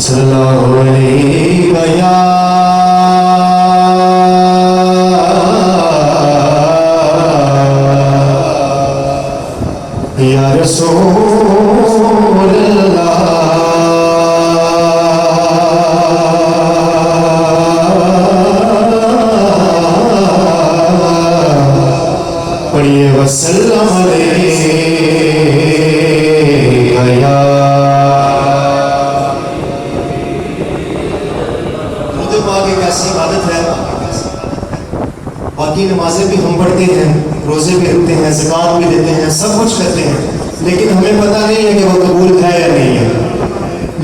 सल्लल्लाहु अलैहि या रसूल अल्लाह। पढ़िए वसल्लम अलैहि या ऐसी इबादत है। बाकी नमाजें भी हम पढ़ते हैं, रोजे भी रखते हैं, ज़कात भी देते हैं, सब कुछ करते हैं, लेकिन हमें पता नहीं है कि वो कबूल है या नहीं है।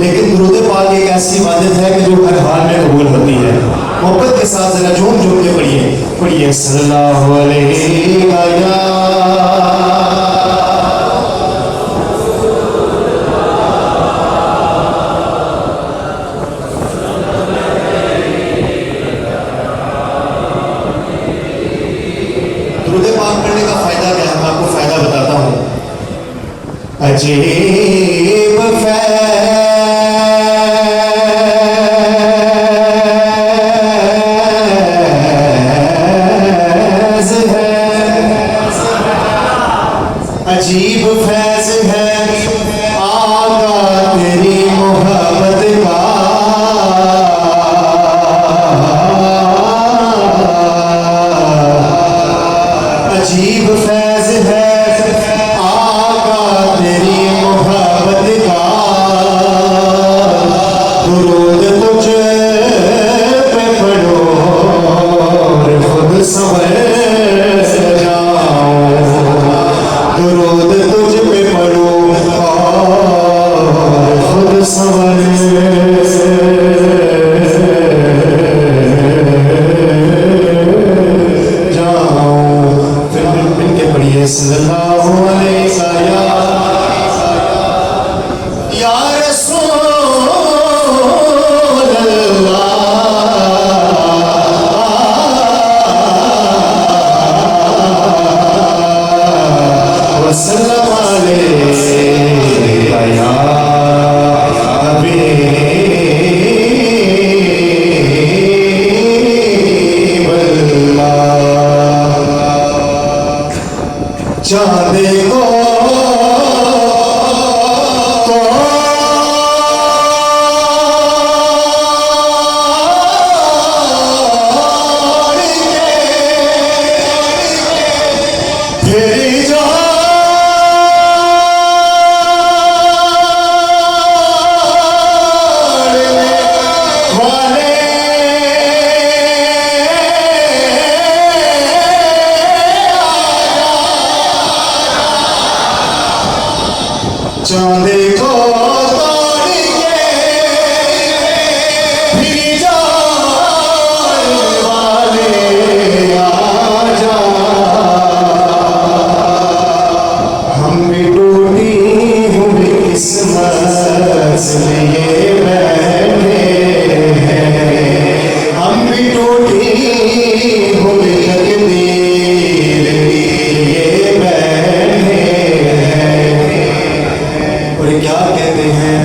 लेकिन दुरूद पाक एक ऐसी इबादत है कि जो हर हाल में कबूल होती है। मोहब्बत के साथ जरा झूम झूम के पढ़िए सल्लल्लाहु अलैहि पढ़ने का फायदा क्या है, मैं आपको फायदा बताता हूँ। अजीब फैज़ है, अजीब फैज़ है आका तेरी मोहब्बत का। अजीब फैज़ है आका तेरी मोहब्बत का। दुरूद तुझ पे पढ़ो और खुद संवर जाओ। दुरूद तुझ पे पढ़ो और खुद संवर सल्लल्लाहु अलैहि या रसूल अल्लाह वसल्लम अलैहि या हबीब अल्लाह। चाँदे को चाँदे को तोड़ के फिर जाने वाले आजा। हम भी टूटी हुई किस्मत लिए बैठे हैं, हम भी टूटी हुई तकदीर लिए बैठे हैं। और क्या कहते हैं,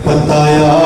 बताया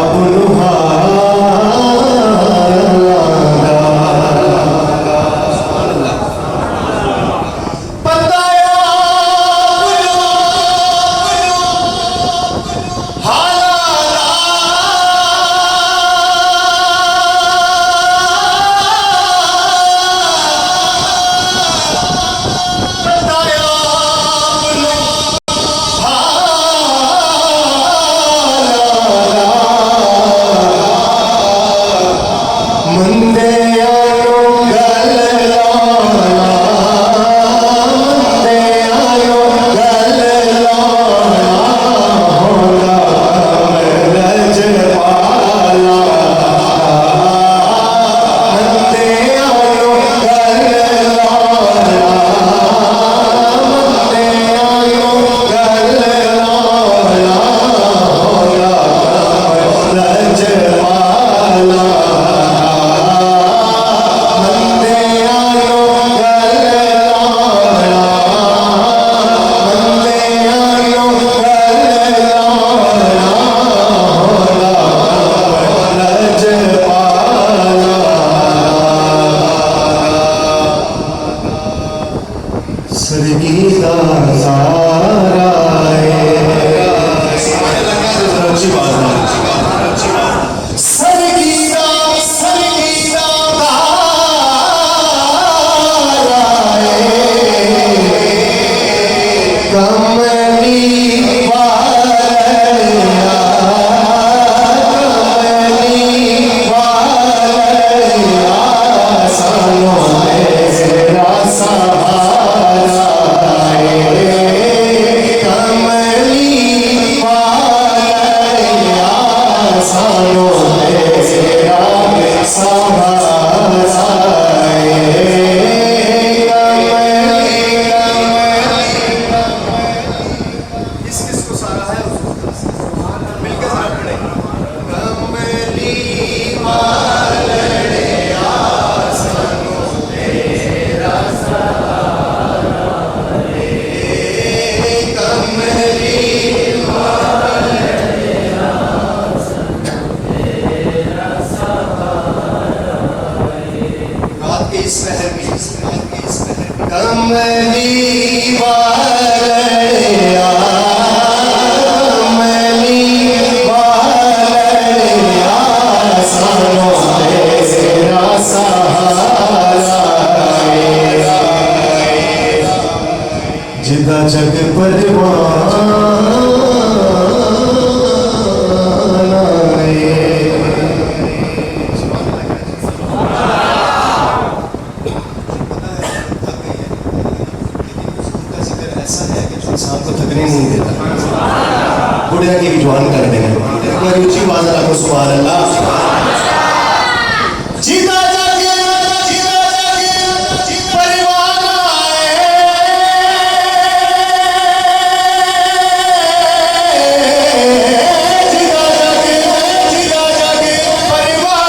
ज्वाइन कर देंगे। एक बार ऊंची आवाज रखो सुभान अल्लाह। जीता जागे परिवार आए, जीता जागे परिवार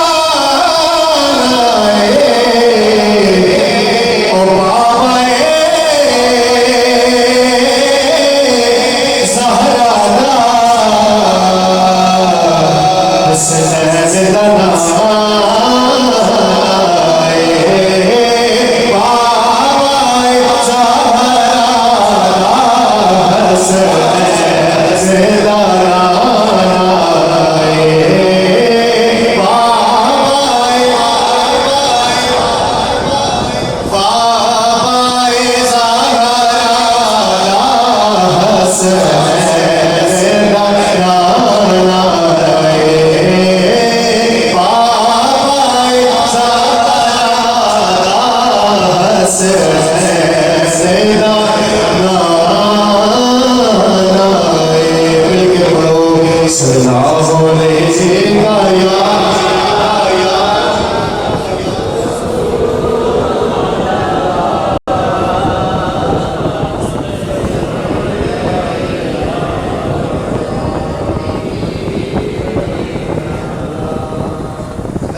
आए, ओ बाबा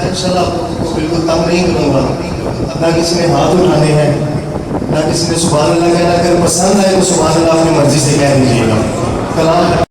इंशाल्लाह आपको बिल्कुल तंग नहीं करूँगा। ना किसी ने हाथ उठाने हैं, ना किसी ने सुभान अल्लाह कहना। अगर पसंद आए तो सुभान अल्लाह अपनी मर्जी से कह दीजिएगा। कलाम